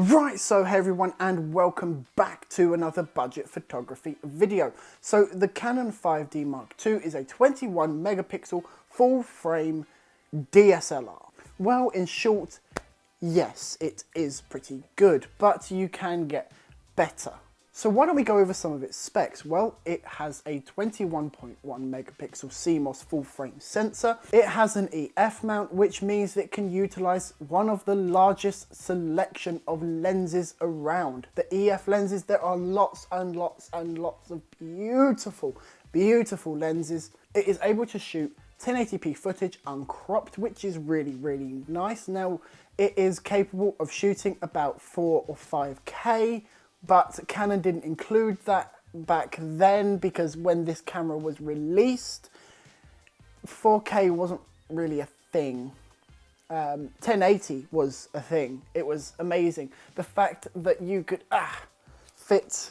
Right, so hey everyone, and welcome back to another budget photography video. So the Canon 5D Mark II is a 21 megapixel full frame DSLR. Well, in short, yes, it is pretty good, but you can get better. So why don't we go over some of its specs? Well, it has a 21.1 megapixel CMOS full frame sensor. It has an EF mount, which means it can utilize one of the largest selection of lenses around. The EF lenses, there are lots and lots and lots of beautiful, beautiful lenses. It is able to shoot 1080p footage uncropped, which is really, really nice. Now, it is capable of shooting about 4 or 5K, but Canon didn't include that back then because when this camera was released, 4K wasn't really a thing. 1080 was a thing. It was amazing. The fact that you could fit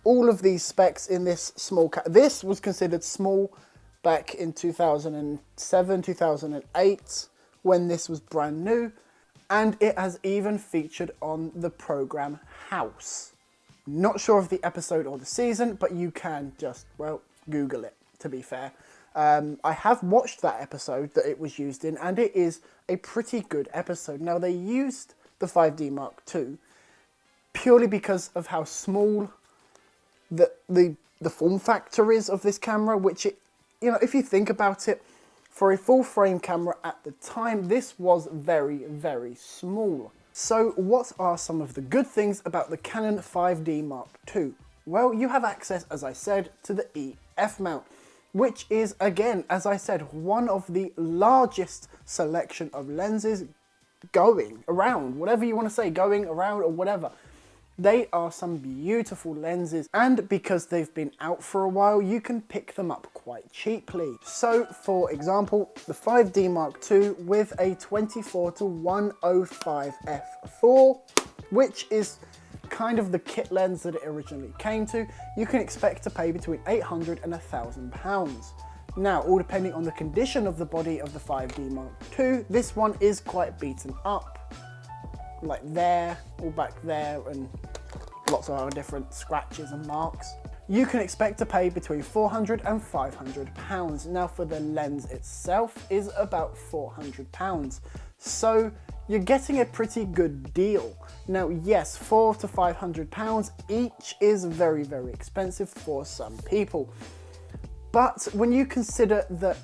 all of these specs in this small this was considered small back in 2007, 2008 when this was brand new. And it has even featured on the program House. Not sure of the episode or the season, but you can just, well, Google it, to be fair. I have watched that episode that it was used in, and it is a pretty good episode. Now, they used the 5D Mark II purely because of how small the form factor is of this camera, which, if you think about it, for a full frame camera at the time, this was very, very small. So what are some of the good things about the Canon 5D Mark II? Well, you have access, as I said, to the EF mount, which is, again, as I said, one of the largest selection of lenses going around, whatever you want to say, going around or whatever. They are some beautiful lenses, and because they've been out for a while, you can pick them up quite cheaply. So, for example, the 5D Mark II with a 24-105 f4, which is kind of the kit lens that it originally came to, you can expect to pay between £800 and £1,000. Now, all depending on the condition of the body of the 5D Mark II, this one is quite beaten up. Like there, all back there, and lots of other different scratches and marks. You can expect to pay between £400 and £500. Now for the lens itself is about £400. So you're getting a pretty good deal. Now yes, £400 to £500 each is very, very expensive for some people. But when you consider that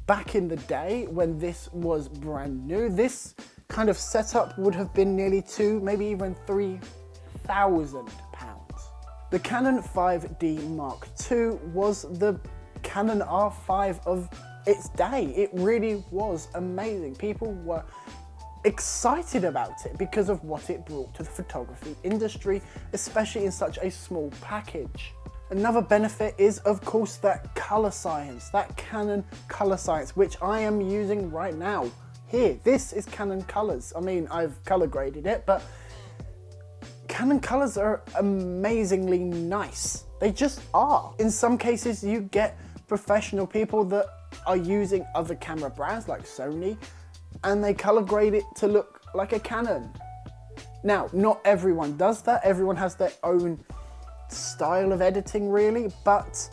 back in the day when this was brand new, this kind of setup would have been nearly £2,000, maybe even £3,000. The Canon 5D Mark II was the Canon R5 of its day. It really was amazing. People were excited about it because of what it brought to the photography industry, especially in such a small package. Another benefit is, of course, that color science, that Canon color science, which I am using right now. Here, this is Canon colors. I mean, I've color graded it, but Canon colors are amazingly nice. They just are. In some cases, you get professional people that are using other camera brands like Sony, and they color grade it to look like a Canon. Now, not everyone does that. Everyone has their own style of editing, really, but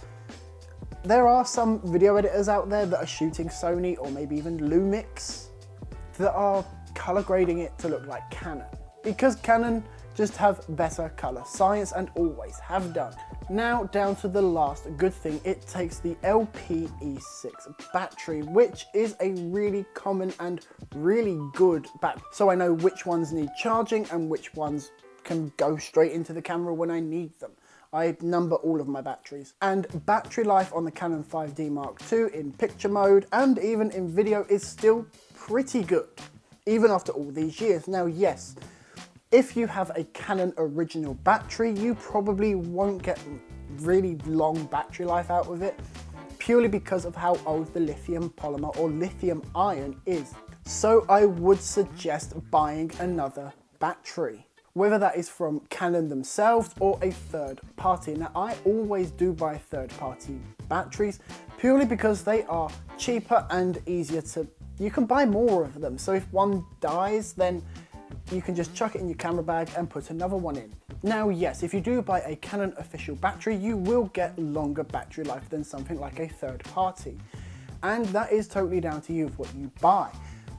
there are some video editors out there that are shooting Sony or maybe even Lumix that are color grading it to look like Canon, because Canon just have better color science and always have done. Now down to the last good thing, it takes the LPE6 battery, which is a really common and really good battery. So I know which ones need charging and which ones can go straight into the camera when I need them. I number all of my batteries. And battery life on the Canon 5D Mark II in picture mode and even in video is still pretty good, even after all these years. Now, yes, if you have a Canon original battery, you probably won't get really long battery life out of it, purely because of how old the lithium polymer or lithium ion is. So I would suggest buying another battery, whether that is from Canon themselves or a third party. Now, I always do buy third party batteries purely because they are cheaper and easier to, you can buy more of them. So if one dies, then you can just chuck it in your camera bag and put another one in. Now, yes, if you do buy a Canon official battery, you will get longer battery life than something like a third party. And that is totally down to you of what you buy.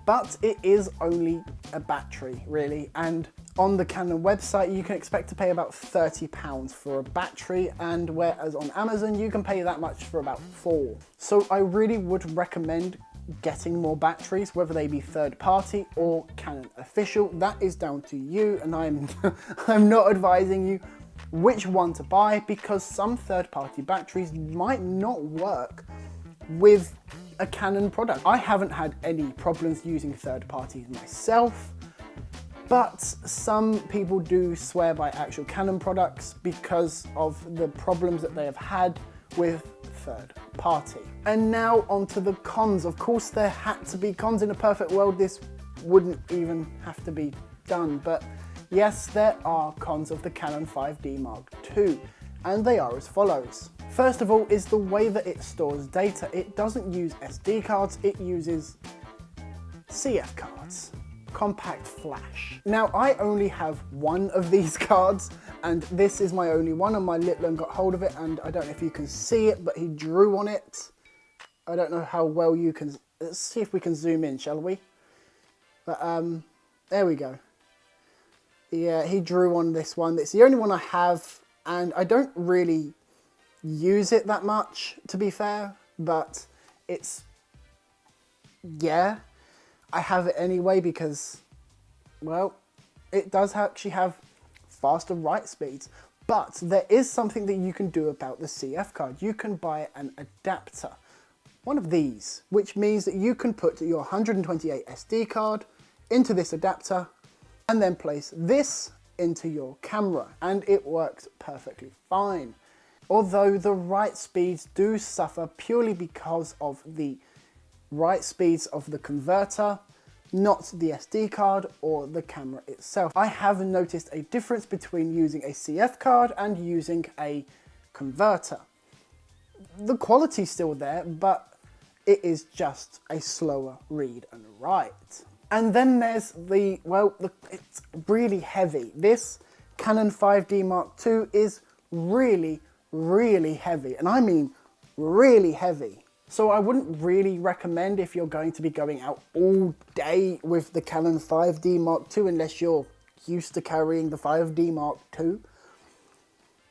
But it is only a battery, really. And on the Canon website, you can expect to pay about £30 for a battery, and whereas on Amazon, you can pay that much for about 4. So I really would recommend getting more batteries, whether they be third party or Canon official. That is down to you, and I'm not advising you which one to buy, because some third party batteries might not work with a Canon product. I haven't had any problems using third parties myself, but some people do swear by actual Canon products because of the problems that they have had with third party. And now onto the cons. Of course, there had to be cons. In a perfect world, this wouldn't even have to be done, but yes, there are cons of the Canon 5D Mark II, and they are as follows. First of all is the way that it stores data. It doesn't use SD cards, it uses CF cards, compact flash. Now, I only have one of these cards, and this is my only one, and my little one got hold of it, and I don't know if you can see it, but he drew on it. I don't know how well you can, let's see if we can zoom in, shall we? But there we go. Yeah, he drew on this one. It's the only one I have, and I don't really use it that much, to be fair, but it's, yeah, I have it anyway because, well, it does actually have faster write speeds. But there is something that you can do about the CF card. You can buy an adapter, one of these, which means that you can put your 128 SD card into this adapter and then place this into your camera, and it works perfectly fine. Although the write speeds do suffer purely because of the write speeds of the converter, not the SD card or the camera itself. I have noticed a difference between using a CF card and using a converter. The quality's still there, but it is just a slower read and write. And then there's the, well, it's really heavy. This Canon 5D Mark II is really heavy, and I mean really heavy. So I wouldn't really recommend if you're going to be going out all day with the Canon 5D Mark II unless you're used to carrying the 5D Mark II,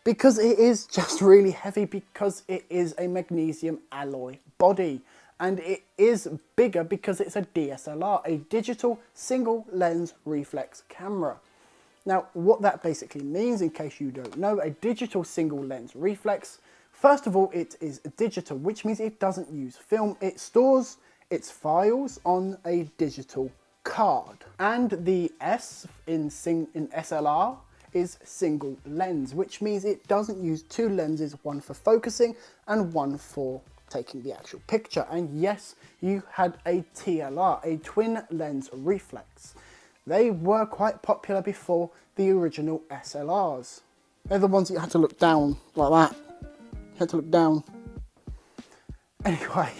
because it is just really heavy, because it is a magnesium alloy body, and it is bigger because it's a DSLR, a digital single lens reflex camera. Now, what that basically means, in case you don't know, a digital single lens reflex, first of all, it is digital, which means it doesn't use film. It stores its files on a digital card. And the S in SLR is single lens, which means it doesn't use two lenses, one for focusing and one for taking the actual picture. And yes, you had a TLR, a twin lens reflex. They were quite popular before the original SLRs. They're the ones that you had to look down like that. You had to look down. Anyway,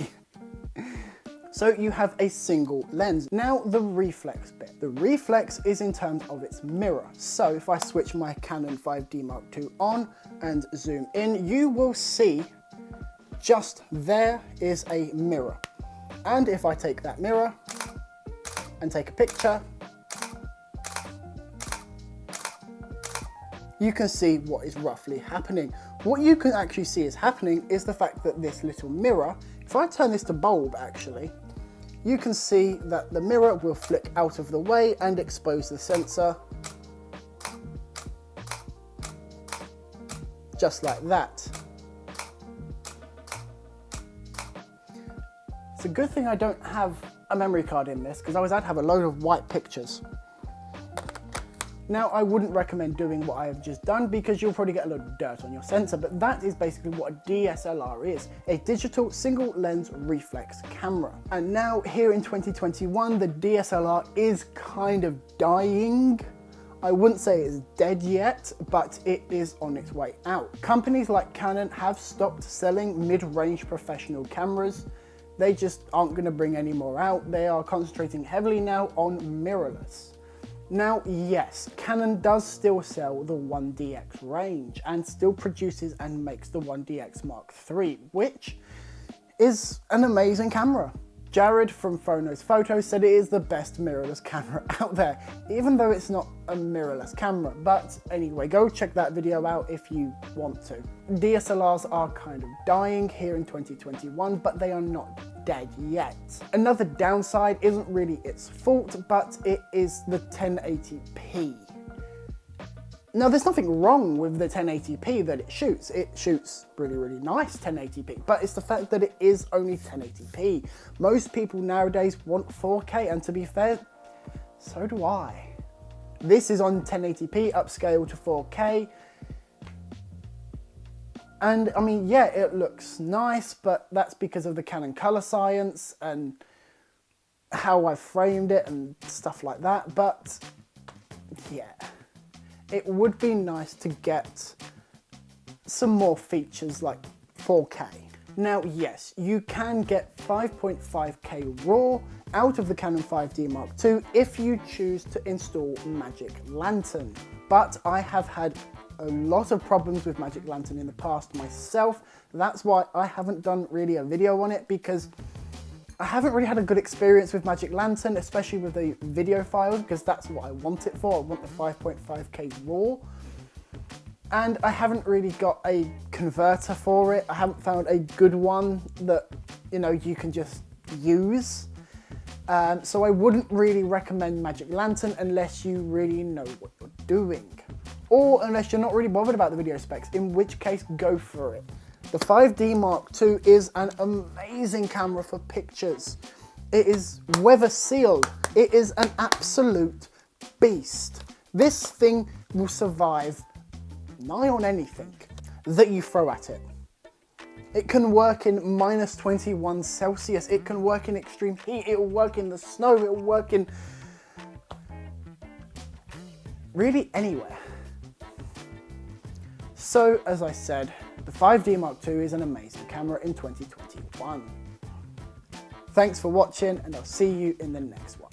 so you have a single lens. Now the reflex bit. The reflex is in terms of its mirror. So if I switch my Canon 5D Mark II on and zoom in, you will see just there is a mirror. And if I take that mirror and take a picture, you can see what is roughly happening. What you can actually see is happening is the fact that this little mirror, if I turn this to bulb actually, you can see that the mirror will flick out of the way and expose the sensor, just like that. It's a good thing I don't have a memory card in this, because otherwise I'd have a load of white pictures. Now, I wouldn't recommend doing what I have just done, because you'll probably get a load of dirt on your sensor, but that is basically what a DSLR is, a digital single lens reflex camera. And now here in 2021, the DSLR is kind of dying. I wouldn't say it's dead yet, but it is on its way out. Companies like Canon have stopped selling mid-range professional cameras. They just aren't going to bring any more out. They are concentrating heavily now on mirrorless. Now, yes, Canon does still sell the 1DX range and still produces and makes the 1DX Mark III, which is an amazing camera. Jared from Phonos Photos said it is the best mirrorless camera out there, even though it's not a mirrorless camera. But anyway, go check that video out if you want to. DSLRs are kind of dying here in 2021, but they are not dead yet. Another downside isn't really its fault, but it is the 1080p. Now, there's nothing wrong with the 1080p that it shoots. It shoots really, really nice 1080p, but it's the fact that it is only 1080p. Most people nowadays want 4K, and to be fair, so do I. This is on 1080p, upscale to 4K. And I mean, yeah, it looks nice, but that's because of the Canon color science and how I framed it and stuff like that. But yeah, it would be nice to get some more features like 4K. Now, yes, you can get 5.5K RAW out of the Canon 5D Mark II if you choose to install Magic Lantern. But I have had a lot of problems with Magic Lantern in the past myself. That's why I haven't done really a video on it, because I haven't really had a good experience with Magic Lantern, especially with the video files, because that's what I want it for. I want the 5.5K RAW. And I haven't really got a converter for it. I haven't found a good one that, you know, you can just use. So I wouldn't really recommend Magic Lantern unless you really know what you're doing. Or unless you're not really bothered about the video specs, in which case go for it. The 5D Mark II is an amazing camera for pictures. It is weather sealed. It is an absolute beast. This thing will survive nigh on anything that you throw at it. It can work in -21 Celsius. It can work in extreme heat. It will work in the snow. It will work in really anywhere. So, as I said, the 5D Mark II is an amazing camera in 2021. Thanks for watching, and I'll see you in the next one.